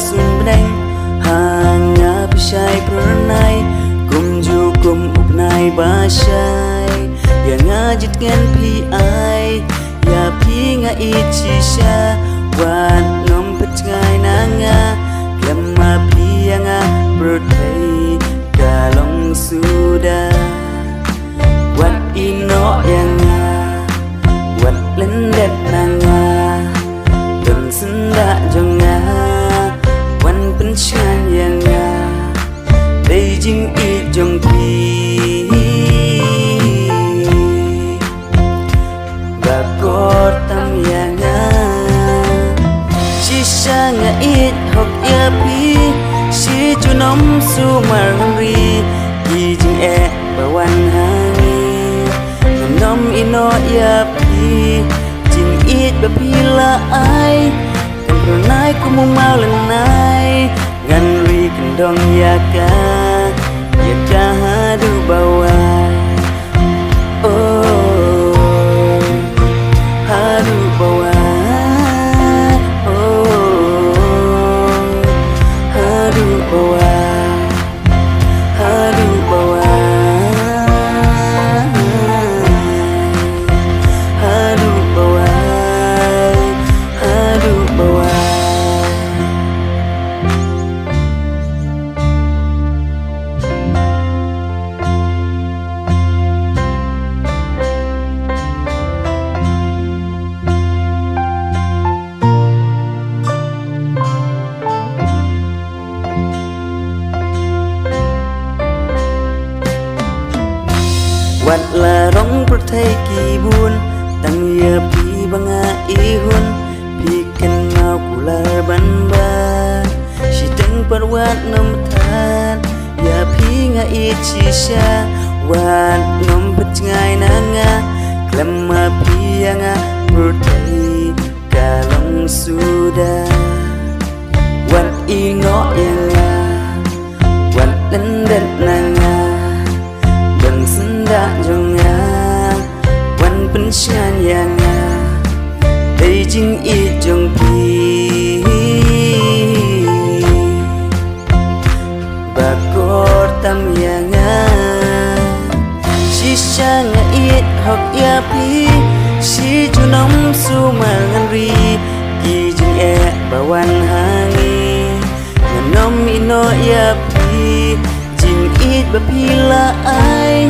sun beneng hanya pisai pernai kum ju kum upnai basai yang ngajit ngan pi ai ya pi nga icisha wan nom petngai nanga lemma pi yang bertai kalong sudah wat ino yang wat lendet nanga dan senda jonga wan penchan yang Beijing i jong pi bakor tam yang shisha nga it hok ya pi si junom su marri Beijing bawan hangi nom ino ya pi jing it bapila ai kan pernai kumu mau lenai ngan ri kendong ya ka hadu bawai oh hadu bawai oh hadu bawai hadu bawai hadu bawai hadu bawai Wat larong pertai bun tang ya pi banga ihun pi ken mau kular banba si teng perwat nom tan ya pi nga icisha wat nom petngai nanga klemma pi yang pertai kalong sudah wat ino yang wat lendet nanga dan senda jonga wan penchan yang Beijing i jong pi bakor tam yang shisha nga it hok ya pi si junom su mangan ri Beijing bawan hangi nganom ino ya pi it bapila ai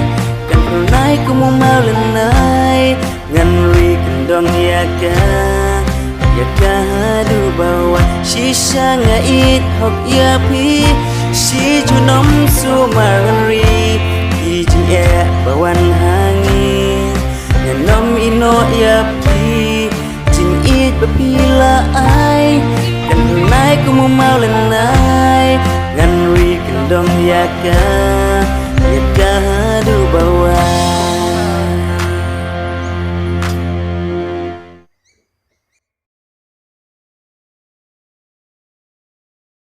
kan pernai kumu mau lenai ngan ri kendong ya ka hadu bawa shisha nga it hok ya pi si junom su mangan ri ijing bawan hangi nganom ino ya pi jing it bapila ai kan pernai kumu mau lenai ngan ri kendong ya ka